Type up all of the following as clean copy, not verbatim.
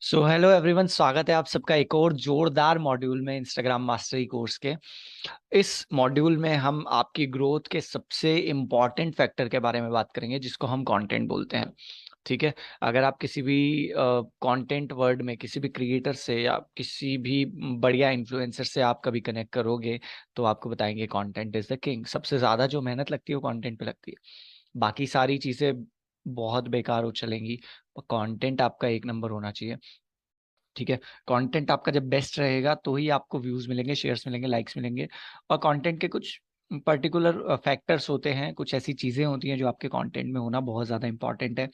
So hello everyone, स्वागत है आप सबका एक और जोरदार मॉड्यूल में इंस्टाग्राम मास्टरी कोर्स के। इस मॉड्यूल में हम आपकी ग्रोथ के सबसे इम्पॉर्टेंट फैक्टर के बारे में बात करेंगे जिसको हम कंटेंट बोलते हैं। ठीक है। अगर आप किसी भी कंटेंट वर्ड में किसी भी क्रिएटर से या किसी भी बढ़िया इन्फ्लुएंसर से आप कभी कनेक्ट करोगे तो आपको बताएंगे कंटेंट इज द किंग। सबसे ज़्यादा जो मेहनत लगती है वो कंटेंट पे लगती है। बाकी सारी चीज़ें बहुत बेकार हो चलेंगी, कंटेंट आपका एक नंबर होना चाहिए। ठीक है। कंटेंट आपका जब बेस्ट रहेगा तो ही आपको व्यूज मिलेंगे, शेयर्स मिलेंगे, लाइक्स मिलेंगे। और कंटेंट के कुछ पर्टिकुलर फैक्टर्स होते हैं, कुछ ऐसी चीजें होती हैं जो आपके कंटेंट में होना बहुत ज्यादा इंपॉर्टेंट है।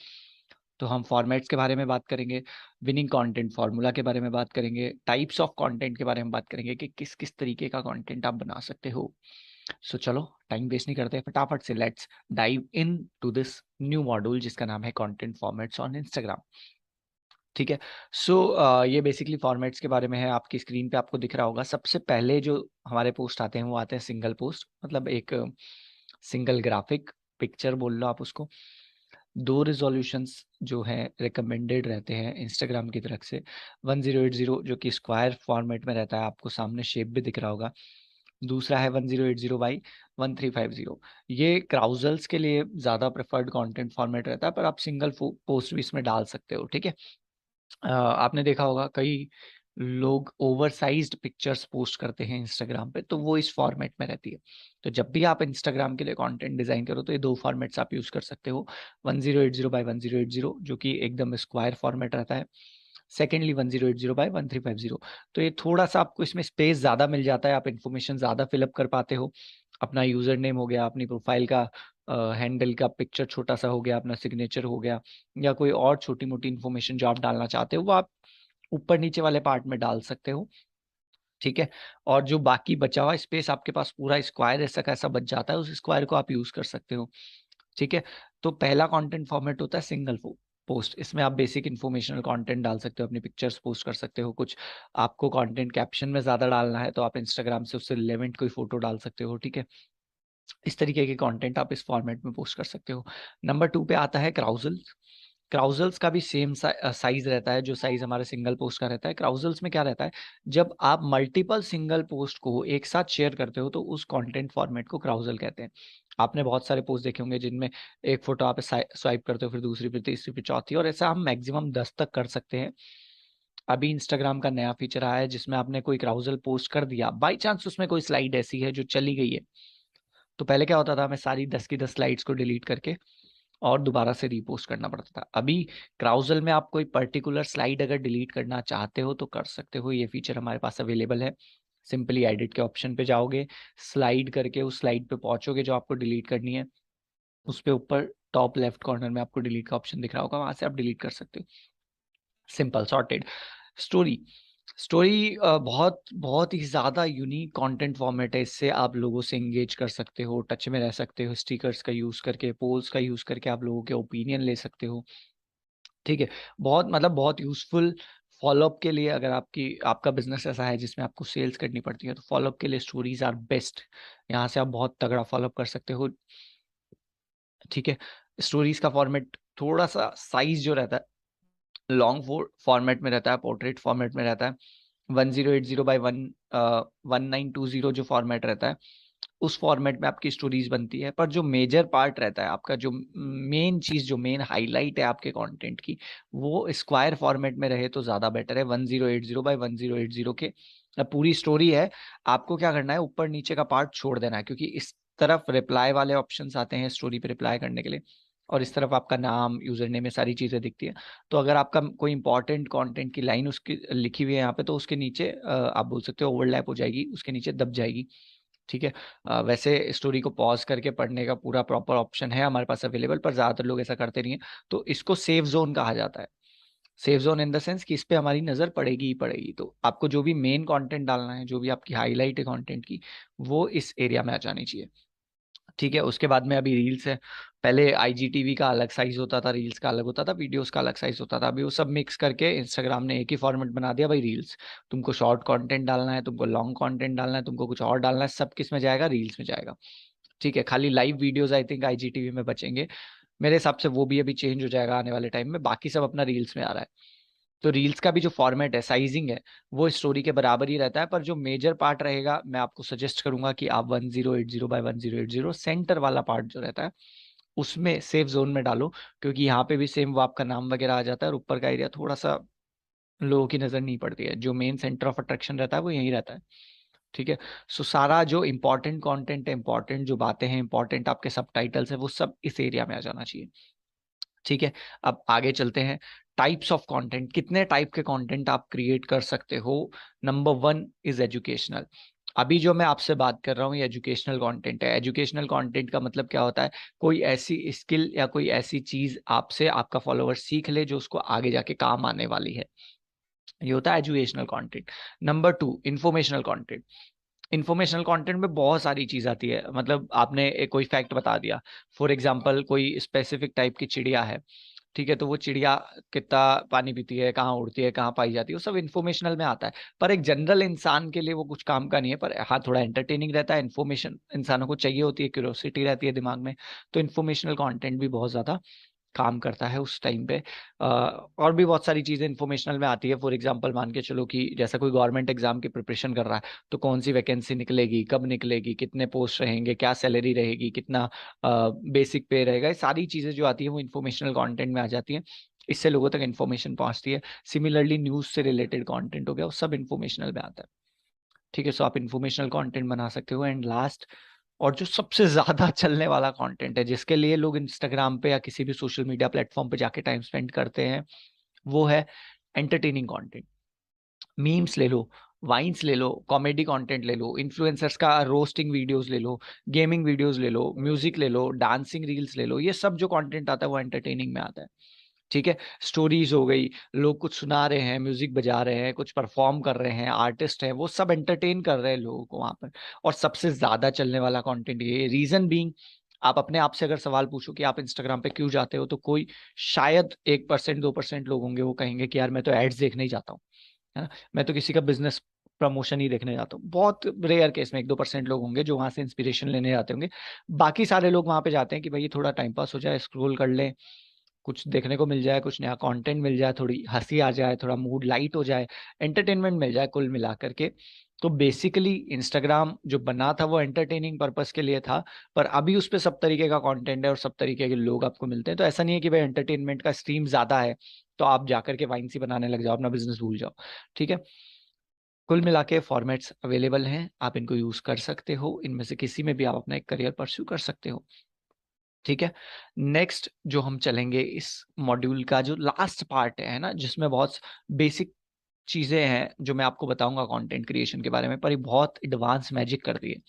तो हम फॉर्मेट्स के बारे में बात करेंगे, विनिंग कंटेंट फार्मूला के बारे में बात करेंगे, टाइप्स ऑफ कंटेंट के बारे में बात करेंगे कि किस किस तरीके का कंटेंट आप बना सकते हो। सो चलो टाइम वेस्ट नहीं करते, फटाफट से let's dive into this new module जिसका नाम है कंटेंट फॉर्मेट्स ऑन इंस्टाग्राम। ठीक है। सो ये बेसिकली फॉर्मेट्स के बारे में है। आपकी स्क्रीन पे आपको दिख रहा होगा, सबसे पहले जो हमारे पोस्ट आते हैं वो आते हैं सिंगल पोस्ट, मतलब एक सिंगल ग्राफिक पिक्चर बोल लो आप उसको। दो रिजोल्यूशंस जो हैं रिकमेंडेड रहते हैं इंस्टाग्राम की तरफ से। 1080 जो कि स्क्वायर फॉर्मेट में रहता है, आपको सामने शेप भी दिख रहा होगा। दूसरा है 1080 बाई 1350। ये क्राउजल्स के लिए ज़्यादा प्रेफर्ड कंटेंट फॉर्मेट रहता है, पर आप सिंगल पोस्ट भी इसमें डाल सकते हो। ठीक है। आपने देखा होगा कई लोग ओवरसाइज्ड पिक्चर्स पोस्ट करते हैं इंस्टाग्राम पे, तो वो इस फॉर्मेट में रहती है। तो जब भी आप इंस्टाग्राम के लिए कंटेंट डिजाइन करो तो ये दो फॉर्मेट्स आप यूज कर सकते हो। 1080 बाई 1080 जो कि एकदम स्क्वायर फॉर्मेट रहता है। Secondly 1080 by 1350। तो ये थोड़ा सा आपको इसमें स्पेस ज़्यादा मिल जाता है, आप इन्फॉर्मेशन ज़्यादा फिलअप कर पाते हो। अपना यूजर नेम हो गया, अपनी प्रोफाइल का हैंडल का पिक्चर छोटा सा हो गया, अपना सिग्नेचर हो गया, या कोई और छोटी मोटी इन्फॉर्मेशन जो आप डालना चाहते हो वो आप ऊपर नीचे वाले पार्ट में डाल सकते हो। ठीक है। और जो बाकी बचा हुआ स्पेस आपके पास पूरा स्क्वायर ऐसा कैसा बच जाता है, उस स्क्वायर को आप यूज कर सकते हो। ठीक है। तो पहला कंटेंट फॉर्मेट होता है सिंगल पोस्ट। इसमें आप बेसिक इन्फॉर्मेशनल कंटेंट डाल सकते हो, अपनी पिक्चर्स पोस्ट कर सकते हो। कुछ आपको कंटेंट कैप्शन में ज्यादा डालना है तो आप इंस्टाग्राम से उससे रिलेवेंट कोई फोटो डाल सकते हो। ठीक है। इस तरीके के कंटेंट आप इस फॉर्मेट में पोस्ट कर सकते हो। नंबर 2 पे आता है क्राउजल्स। क्राउजल्स का भी सेम साइज रहता है जो साइज हमारे सिंगल पोस्ट का रहता है। क्राउजल्स में क्या रहता है, जब आप मल्टीपल सिंगल पोस्ट को एक साथ शेयर करते हो तो उस कंटेंट फॉर्मेट को क्राउजल कहते हैं। आपने बहुत सारे पोस्ट देखे होंगे जिनमें एक फोटो आप स्वाइप करते हो, फिर दूसरी, फिर तीसरी, फिर चौथी, और ऐसा हम मैक्सिमम 10 तक कर सकते हैं। अभी इंस्टाग्राम का नया फीचर आया है जिसमें आपने कोई क्राउजल पोस्ट कर दिया, बाई चांस उसमें कोई स्लाइड ऐसी है जो चली गई है, तो पहले क्या होता था, हमें सारी 10 की 10 स्लाइड्स को डिलीट करके और दोबारा से रीपोस्ट करना पड़ता था। अभी क्राउजल में आप कोई पर्टिकुलर स्लाइड अगर डिलीट करना चाहते हो तो कर सकते हो, ये फीचर हमारे पास अवेलेबल है। सिंपली एडिट के ऑप्शन पे जाओगे, स्लाइड करके उस स्लाइड पे पहुंचोगे जो आपको डिलीट करनी है, उस पे ऊपर टॉप लेफ्ट कॉर्नर में आपको डिलीट का ऑप्शन दिख रहा होगा, वहां से आप डिलीट कर सकते हो। Simple sorted. स्टोरी। स्टोरी बहुत बहुत ही ज़्यादा यूनिक कंटेंट फॉर्मेट है। इससे आप लोगों से इंगेज कर सकते हो, टच में रह सकते हो, स्टिकर्स का यूज़ करके, पोल्स का यूज़ करके आप लोगों के ओपिनियन ले सकते हो। ठीक है। बहुत मतलब बहुत यूजफुल। फॉलोअप के लिए, अगर आपका बिजनेस ऐसा है जिसमें आपको सेल्स करनी पड़ती है तो फॉलोअप के लिए स्टोरीज आर बेस्ट। यहाँ से आप बहुत तगड़ा फॉलोअप कर सकते हो। ठीक है। स्टोरीज का फॉर्मेट थोड़ा सा साइज जो रहता है लॉन्ग फॉर्मेट में रहता है, पोर्ट्रेट फॉर्मेट में रहता है। 1080 बाई 1920 जो फॉर्मेट रहता है उस फॉर्मेट में आपकी स्टोरीज बनती है। पर जो मेजर पार्ट रहता है आपका, जो मेन चीज, जो मेन हाईलाइट है आपके कंटेंट की, वो स्क्वायर फॉर्मेट में रहे तो ज्यादा बेटर है। 1080 बाई 1080 के पूरी स्टोरी है, आपको क्या करना है, ऊपर नीचे का पार्ट छोड़ देना है, क्योंकि इस तरफ रिप्लाई वाले ऑप्शंस आते हैं स्टोरी पे रिप्लाई करने के लिए, और इस तरफ आपका नाम, यूजर नेम में सारी चीजें दिखती है। तो अगर आपका कोई इंपॉर्टेंट कंटेंट की लाइन उसकी लिखी हुई है यहाँ पे, तो उसके नीचे आप बोल सकते हो ओवरलैप हो जाएगी, उसके नीचे दब जाएगी। ठीक है। वैसे स्टोरी को पॉज करके पढ़ने का पूरा प्रॉपर ऑप्शन है हमारे पास अवेलेबल, पर ज्यादातर लोग ऐसा करते नहीं है। तो इसको सेफ जोन कहा जाता है। Safe zone in the sense कि इस पे हमारी नजर पड़ेगी ही पड़ेगी, तो आपको जो भी मेन कंटेंट डालना है, जो भी आपकी हाईलाइट है कंटेंट की, वो इस एरिया में आ जानी चाहिए। ठीक है। उसके बाद में अभी रील्स है। पहले आईजीटीवी का अलग साइज होता था, रील्स का अलग होता था, वीडियोस का अलग साइज होता था। अभी वो सब मिक्स करके इंस्टाग्राम ने एक ही फॉर्मेट बना दिया भाई, रील्स। तुमको शॉर्ट कंटेंट डालना है, तुमको लॉन्ग कंटेंट डालना है, तुमको कुछ और डालना है, सब किस में जाएगा, रील्स में जाएगा। ठीक है। खाली live videos I think IGTV में बचेंगे, मेरे हिसाब से वो भी अभी चेंज हो जाएगा आने वाले टाइम में, बाकी सब अपना रील्स में आ रहा है। तो रील्स का भी जो फॉर्मेट है, साइजिंग है, वो स्टोरी के बराबर ही रहता है, पर जो मेजर पार्ट रहेगा मैं आपको सजेस्ट करूंगा कि आप 1080 by 1080 सेंटर वाला पार्ट जो रहता है उसमें सेफ जोन में डालो, क्योंकि यहाँ पे भी सेम वो आपका नाम वगैरह आ जाता है और ऊपर का एरिया थोड़ा सा लोगों की नजर नहीं पड़ती है। जो मेन सेंटर ऑफ अट्रैक्शन रहता है वो यही रहता है। ठीक है। सो सारा जो इंपॉर्टेंट कंटेंट है, इंपॉर्टेंट जो बातें हैं, इंपॉर्टेंट आपके सब टाइटल्स है, वो सब इस एरिया में आ जाना चाहिए। ठीक है। अब आगे चलते हैं। टाइप्स ऑफ कंटेंट, कितने टाइप के कंटेंट आप क्रिएट कर सकते हो। Number 1 is educational. अभी जो मैं आपसे बात कर रहा हूँ ये एजुकेशनल कंटेंट है। एजुकेशनल कंटेंट का मतलब क्या होता है, कोई ऐसी स्किल या कोई ऐसी चीज आपसे आपका फॉलोवर सीख ले जो उसको आगे जाके काम आने वाली है, ये होता है educational content. Number 2 informational content. Informational content में बहुत सारी चीज आती है, मतलब आपने एक कोई फैक्ट बता दिया, फॉर एग्जांपल कोई स्पेसिफिक टाइप की चिड़िया है, ठीक है, तो वो चिड़िया कितना पानी पीती है, कहाँ उड़ती है, कहाँ पाई जाती है, वो सब इन्फॉर्मेशनल में आता है। पर एक जनरल इंसान के लिए वो कुछ काम का नहीं है, पर हाँ थोड़ा एंटरटेनिंग रहता है। इन्फॉर्मेशन इंसानों को चाहिए होती है, क्यूरियोसिटी रहती है दिमाग में, तो इन्फॉर्मेशनल कंटेंट भी बहुत ज्यादा काम करता है उस टाइम पे। और भी बहुत सारी चीजें इंफॉर्मेशनल में आती है। फॉर एग्जांपल मान के चलो कि जैसा कोई गवर्नमेंट एग्जाम की प्रिपरेशन कर रहा है, तो कौन सी वैकेंसी निकलेगी, कब निकलेगी, कितने पोस्ट रहेंगे, क्या सैलरी रहेगी, कितना बेसिक पे रहेगा, ये सारी चीजें जो आती है वो इंफॉर्मेशनल कंटेंट में आ जाती है। इससे लोगों तक इन्फॉर्मेशन पहुंचती है। सिमिलरली न्यूज से रिलेटेड कंटेंट हो गया, वो सब इन्फॉर्मेशनल में आता है। ठीक है। सो आप इन्फॉर्मेशनल कंटेंट बना सकते हो। एंड लास्ट, और जो सबसे ज्यादा चलने वाला कंटेंट है, जिसके लिए लोग इंस्टाग्राम पे या किसी भी सोशल मीडिया प्लेटफॉर्म पे जाके टाइम स्पेंड करते हैं, वो है एंटरटेनिंग कंटेंट। मीम्स ले लो, वाइन्स ले लो, कॉमेडी कंटेंट ले लो, इन्फ्लुएंसर्स का रोस्टिंग वीडियोस ले लो, गेमिंग वीडियोस ले लो, म्यूजिक ले लो, डांसिंग रील्स ले लो, ये सब जो कंटेंट आता है वो एंटरटेनिंग में आता है। ठीक है। स्टोरीज हो गई, लोग कुछ सुना रहे हैं, म्यूजिक बजा रहे हैं, कुछ परफॉर्म कर रहे हैं, आर्टिस्ट हैं, वो सब एंटरटेन कर रहे हैं लोगों को वहां पर। और सबसे ज्यादा चलने वाला कंटेंट ये, रीजन बीइंग, आप अपने आप से अगर सवाल पूछो कि आप इंस्टाग्राम पे क्यों जाते हो, तो कोई शायद 1% 2% लोग होंगे वो कहेंगे कि यार मैं तो एड्स देखने ही जाता हूँ, है ना, मैं तो किसी का बिजनेस प्रमोशन ही देखने जाता हूँ। बहुत रेयर केस में 1-2% लोग होंगे जो वहां से इंस्पिरेशन लेने जाते होंगे। बाकी सारे लोग वहां पे जाते हैं कि भाई थोड़ा टाइम पास हो जाए, स्क्रॉल कर लें, कुछ देखने को मिल जाए, कुछ नया कंटेंट मिल जाए, थोड़ी हंसी आ जाए, थोड़ा मूड लाइट हो जाए, एंटरटेनमेंट मिल जाए कुल मिला करके। तो बेसिकली इंस्टाग्राम जो बना था वो एंटरटेनिंग पर्पस के लिए था, पर अभी उस पे सब तरीके का कंटेंट है और सब तरीके के लोग आपको मिलते हैं। तो ऐसा नहीं है कि भाई एंटरटेनमेंट का स्ट्रीम ज्यादा है तो आप जाकर के वाइन सी बनाने लग जाओ, अपना बिजनेस भूल जाओ। ठीक है। कुल मिला के फॉर्मेट्स अवेलेबल हैं, आप इनको यूज कर सकते हो, इनमें से किसी में भी आप अपना एक करियर परस्यू कर सकते हो। ठीक है। नेक्स्ट जो हम चलेंगे, इस मॉड्यूल का जो लास्ट पार्ट है ना, जिसमें बहुत बेसिक चीजें हैं जो मैं आपको बताऊंगा कंटेंट क्रिएशन के बारे में, पर ये बहुत एडवांस मैजिक कर दिए।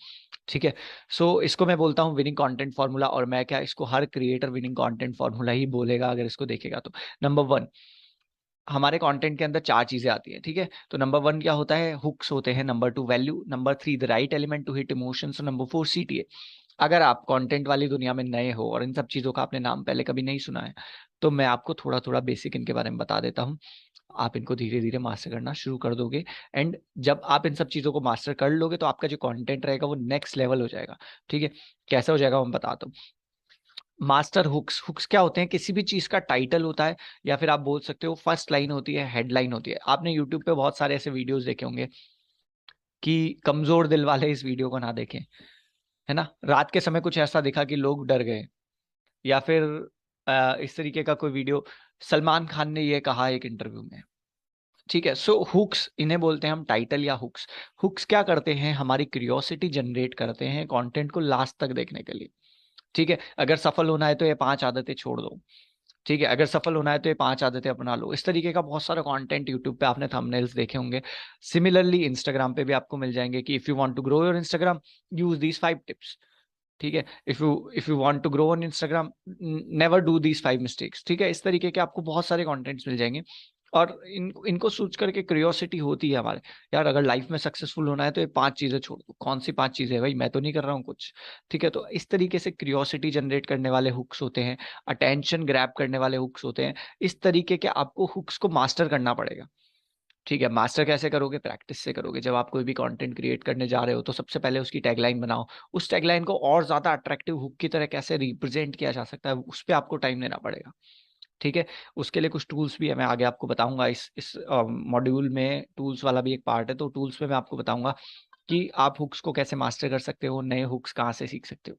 ठीक है। सो इसको मैं बोलता हूँ विनिंग कंटेंट फॉर्मूला, और मैं क्या, इसको हर क्रिएटर विनिंग कंटेंट फॉर्मूला ही बोलेगा अगर इसको देखेगा तो। नंबर 1, हमारे कंटेंट के अंदर 4 चीजें आती हैं। ठीक है। तो नंबर 1 क्या होता है, हुक्स होते हैं। Number 2 value. Number 3 the right element to hit emotions. Number 4 CTA. अगर आप कंटेंट वाली दुनिया में नए हो और इन सब चीजों का आपने नाम पहले कभी नहीं सुना है, तो मैं आपको थोड़ा थोड़ा बेसिक इनके बारे में बता देता हूँ। आप इनको धीरे धीरे मास्टर करना शुरू कर दोगे। एंड जब आप इन सब चीजों को मास्टर कर लोगे तो आपका जो कंटेंट रहेगा वो नेक्स्ट लेवल हो जाएगा। ठीक है। कैसा हो जाएगा मैं बताता हूँ। मास्टर हुक्स, हुक्स क्या होते हैं, किसी भी चीज का टाइटल होता है, या फिर आप बोल सकते हो फर्स्ट लाइन होती है, हेडलाइन होती है। आपने यूट्यूब पे बहुत सारे ऐसे वीडियोस देखे होंगे कि कमजोर दिल वाले इस वीडियो को ना देखें, है ना, रात के समय कुछ ऐसा दिखा कि लोग डर गए, या फिर इस तरीके का कोई वीडियो, सलमान खान ने ये कहा एक इंटरव्यू में। ठीक है। सो हुक्स इन्हें बोलते हैं हम, टाइटल या हुक्स। हुक्स क्या करते हैं, हमारी क्यूरियोसिटी जनरेट करते हैं कंटेंट को लास्ट तक देखने के लिए। ठीक है। अगर सफल होना है तो ये 5 आदतें छोड़ दो। ठीक है। अगर सफल होना है तो ये 5 आदतें अपना लो। इस तरीके का बहुत सारा कंटेंट यूट्यूब पे आपने थंबनेल्स देखे होंगे। सिमिलरली इंस्टाग्राम पे भी आपको मिल जाएंगे कि if you want to grow your Instagram, use these 5 tips. ठीक है। If you want to grow on Instagram, never do these 5 mistakes. ठीक है। इस तरीके के आपको बहुत सारे कंटेंट्स मिल जाएंगे। और इनको सोच करके क्यूरियोसिटी होती है हमारे, यार अगर लाइफ में सक्सेसफुल होना है तो ये 5 चीजें छोड़ दो। कौन सी 5 चीजें, भाई मैं तो नहीं कर रहा हूँ कुछ। ठीक है। तो इस तरीके से क्यूरियोसिटी जनरेट करने वाले हुक्स होते हैं, अटेंशन ग्रैब करने वाले हुक्स होते हैं। इस तरीके के आपको हुक्स को मास्टर करना पड़ेगा। ठीक है। मास्टर कैसे करोगे, प्रैक्टिस से करोगे। जब आप कोई भी कंटेंट क्रिएट करने जा रहे हो तो सबसे पहले उसकी टैगलाइन बनाओ। उस टैगलाइन को और ज्यादा अट्रैक्टिव हुक की तरह कैसे रिप्रेजेंट किया जा सकता है, उस पर आपको टाइम देना पड़ेगा। ठीक है, उसके लिए कुछ टूल्स भी है, मैं आगे आपको बताऊंगा। इस मॉड्यूल में टूल्स वाला भी एक पार्ट है, तो टूल्स में मैं आपको बताऊंगा कि आप हुक्स को कैसे मास्टर कर सकते हो, नए हुक्स कहाँ से सीख सकते हो।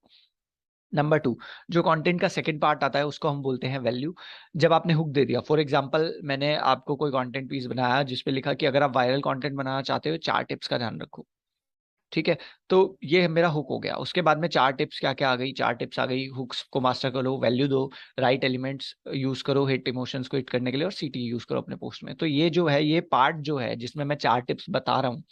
नंबर 2, जो कंटेंट का सेकंड पार्ट आता है उसको हम बोलते हैं वैल्यू। जब आपने हुक दे दिया, फॉर एग्जांपल मैंने आपको कोई कंटेंट पीस बनाया जिसपे लिखा कि अगर आप वायरल कंटेंट बनाना चाहते हो 4 टिप्स का ध्यान रखो, ठीक है, तो ये मेरा हुक हो गया। उसके बाद में 4 टिप्स क्या क्या आ गई, 4 टिप्स आ गई, हुक्स को मास्टर करो, वैल्यू दो, राइट एलिमेंट्स यूज करो हिट इमोशंस को हिट करने के लिए, और सीटी यूज करो अपने पोस्ट में। तो ये जो है, ये पार्ट जो है जिसमें मैं 4 टिप्स बता रहा हूँ,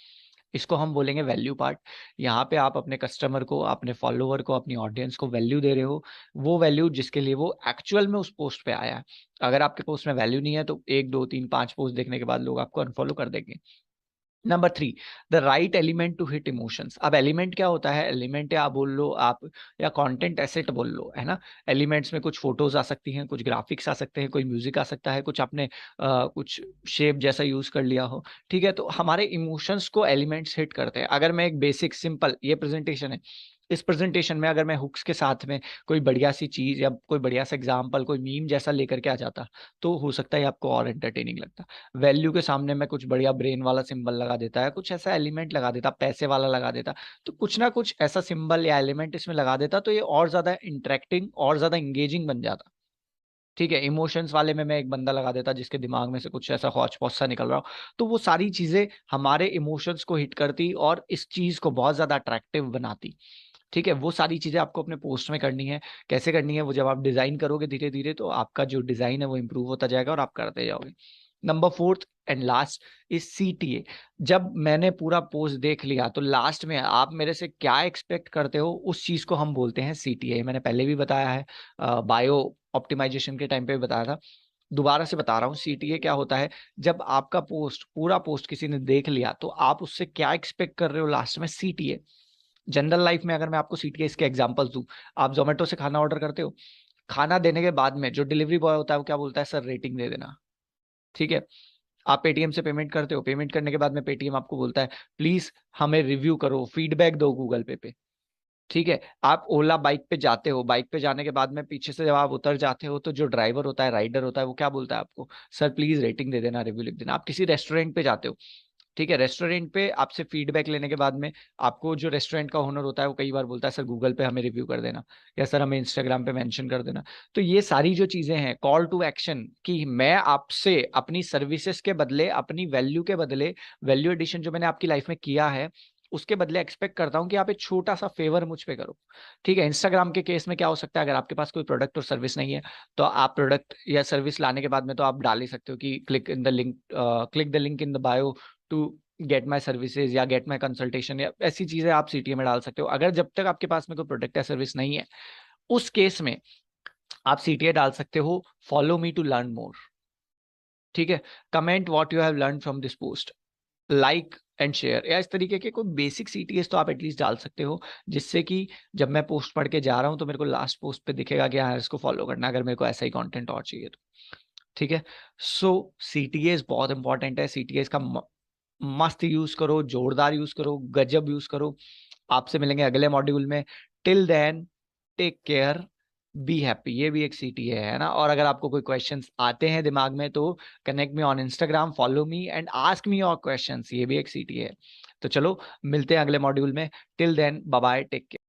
इसको हम बोलेंगे वैल्यू पार्ट। यहाँ पे आप अपने कस्टमर को, अपने फॉलोवर को, अपनी ऑडियंस को वैल्यू दे रहे हो, वो वैल्यू जिसके लिए वो एक्चुअल में उस पोस्ट पे आया है। अगर आपके पोस्ट में वैल्यू नहीं है तो 1 2 3 5 पोस्ट देखने के बाद लोग आपको अनफॉलो कर देंगे। Number 3, the right element to hit emotions. अब एलिमेंट क्या होता है, एलिमेंट या बोल लो आप, या कंटेंट एसेट बोल लो, है ना। एलिमेंट्स में कुछ फोटोज आ सकती हैं, कुछ ग्राफिक्स आ सकते हैं, कोई म्यूजिक आ सकता है, कुछ आपने कुछ शेप जैसा यूज कर लिया हो, ठीक है। तो हमारे इमोशंस को एलिमेंट्स हिट करते हैं। अगर मैं एक बेसिक सिंपल ये प्रेजेंटेशन है, इस प्रेजेंटेशन में अगर मैं हुक्स के साथ में कोई बढ़िया सी चीज या कोई बढ़िया सा एग्जांपल, कोई मीम जैसा लेकर के आ जाता, तो हो सकता है आपको और एंटरटेनिंग लगता। वैल्यू के सामने में कुछ बढ़िया ब्रेन वाला सिंबल लगा देता है, कुछ ऐसा एलिमेंट लगा देता, पैसे वाला लगा देता, तो कुछ ना कुछ ऐसा सिंबल या एलिमेंट इसमें लगा देता, तो ये और ज्यादा इंटरेक्टिंग और ज्यादा इंगेजिंग बन जाता। ठीक है, इमोशंस वाले में मैं एक बंदा लगा देता जिसके दिमाग में से कुछ ऐसा हौच पौच सा निकल रहा हो, तो वो सारी चीजें हमारे इमोशंस को हिट करती और इस चीज को बहुत ज्यादा अट्रैक्टिव बनाती। ठीक है, वो सारी चीजें आपको अपने पोस्ट में करनी है। कैसे करनी है, वो जब आप डिजाइन करोगे धीरे धीरे, तो आपका जो डिजाइन है वो इंप्रूव होता जाएगा और आप करते जाओगे। Number 4 and last is CTA. जब मैंने पूरा पोस्ट देख लिया, तो लास्ट में आप मेरे से क्या एक्सपेक्ट करते हो, उस चीज को हम बोलते हैं सीटीए। मैंने पहले भी बताया है, बायो ऑप्टिमाइजेशन के टाइम पे भी बताया था, दोबारा से बता रहा हूँ। सीटीए क्या होता है, जब आपका पोस्ट, पूरा पोस्ट किसी ने देख लिया, तो आप उससे क्या एक्सपेक्ट कर रहे हो लास्ट में, सीटीए। जनरल लाइफ में अगर मैं आपको सीटीए इसके एग्जांपल्स दूं, आप जोमेटो से खाना ऑर्डर करते हो, खाना देने के बाद में जो डिलीवरी बॉय होता है वो क्या बोलता है, सर रेटिंग दे देना, ठीक है। आप पेटीएम से पेमेंट करते हो, पेमेंट करने के बाद में पेटीएम आपको बोलता है प्लीज हमें रिव्यू करो, फीडबैक दो गूगल पे। ठीक है, आप ओला बाइक पे जाते हो, बाइक पे जाने के बाद में पीछे से जब आप उतर जाते हो, तो जो ड्राइवर होता है, राइडर होता है, वो क्या बोलता है आपको, सर प्लीज रेटिंग दे देना, रिव्यू लिख देना। आप किसी रेस्टोरेंट पे जाते हो, ठीक है, रेस्टोरेंट पे आपसे फीडबैक लेने के बाद में आपको जो रेस्टोरेंट का ओनर होता है वो कई बार बोलता है सर गूगल पे हमें रिव्यू कर देना, या सर हमें इंस्टाग्राम पे मेंशन कर देना। तो ये सारी जो चीजें हैं, कॉल टू एक्शन, कि मैं आपसे अपनी सर्विसेज के बदले, अपनी वैल्यू के बदले, वैल्यू एडिशन जो मैंने आपकी लाइफ में किया है उसके बदले एक्सपेक्ट करता हूं कि आप एक छोटा सा फेवर मुझ पे करो। ठीक है, इंस्टाग्राम के केस में क्या हो सकता है, अगर आपके पास कोई प्रोडक्ट और सर्विस नहीं है, तो आप प्रोडक्ट या सर्विस लाने के बाद में तो आप डाल ही सकते हो कि click the link in the bio to get my services या गेट माई कंसल्टेशन, या ऐसी चीजें आप सीटीए में डाल सकते हो। अगर जब तक आपके पास में कोई प्रोडक्ट या सर्विस नहीं है, उस केस में आप सीटीए डाल सकते हो, follow me to learn more. ठीक है, comment what you have learn from this post, like and share, या इस तरीके के कोई बेसिक सीटीएस तो आप एटलीस्ट डाल सकते हो, जिससे कि जब मैं पोस्ट पढ़ के जा रहा हूं तो मेरे को लास्ट पोस्ट पे दिखेगा कि हाँ इसको फॉलो करना, अगर मेरे को ऐसा ही कंटेंट और चाहिए तो। ठीक है, सो सीटीएस बहुत इंपॉर्टेंट है। सीटीएस का मस्त यूज करो, जोरदार यूज करो, गजब यूज करो। आपसे मिलेंगे अगले मॉड्यूल में। Till then, take care, be happy. ये भी एक सीटी है ना। और अगर आपको कोई क्वेश्चंस आते हैं दिमाग में, तो connect me on Instagram, follow me and ask me your questions. ये भी एक सीटी है। तो चलो मिलते हैं अगले मॉड्यूल में। Till then, bye bye, take care.